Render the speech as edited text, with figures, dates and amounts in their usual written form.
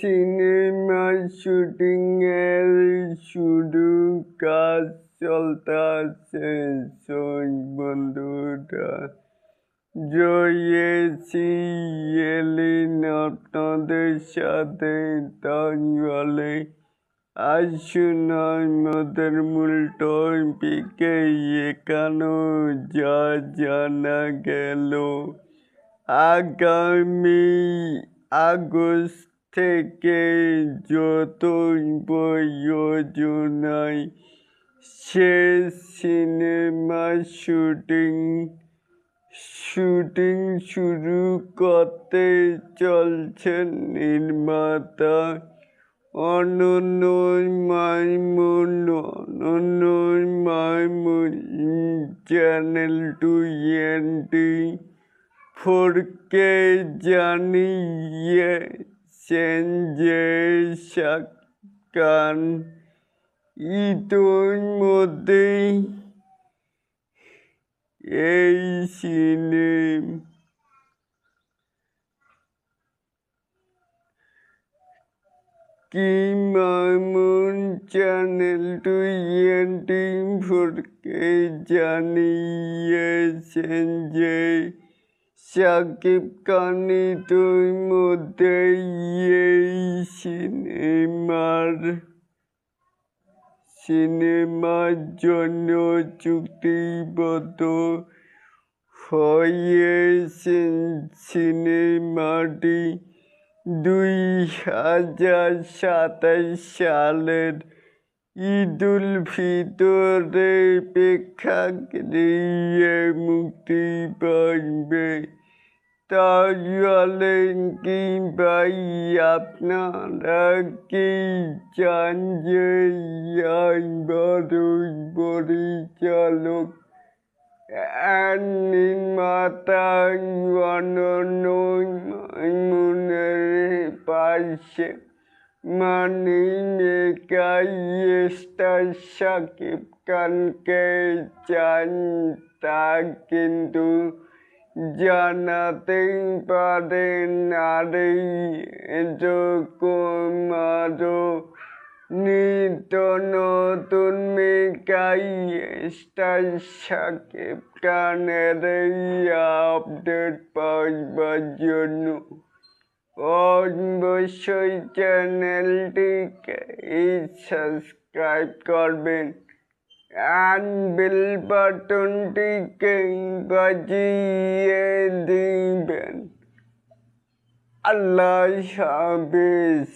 Cinema শুটিংয়ের শুরু কাজ চলতেছে বন্ধুরা। জয়েছি এলিন আপনাদের সাথে তাহলে আসুন আমাদের মূল টপিকে। এখানে যা জানা গেল, আগামী আগস্ট থেকে যতই প্রয়োজনায় শেষ সিনেমা শুটিং শুরু করতে চলছেন নির্মাতা অনন্যা মাইমুন। চ্যানেল 24কে জানিয়েছেন যে শাকিব খান ইতিমধ্যেই এই মাইমুন চ্যানেল 24কে জানিয়েছেন যে শাকিব খান ইতিমধ্যেই এই সিনেমার জন্য চুক্তিবদ্ধ হয়েছেন। সিনেমাটি 2027 সালের ঈদুল ফিতরের প্রেক্ষাগৃহে মুক্তি পাবে। তাহলে কি ভাই আপনারা কি চান যে পরিচালক নির্মাতা অনন্যা মাইমুনের পাশে মেগা স্টার শাকিব খানকে চান, তা কিন্তু জানাতেই পারেন। আর এরকম আরো নিত্য নতুন মেগা স্টার শাকিব খানের আপডেট পাওয়ার জন্য অবশ্যই চ্যানেলটিকে সাবস্ক্রাইব করবেন আর বেল বাটনটিকে বাজিয়ে দিবেন। আল্লাহ হাফেজ।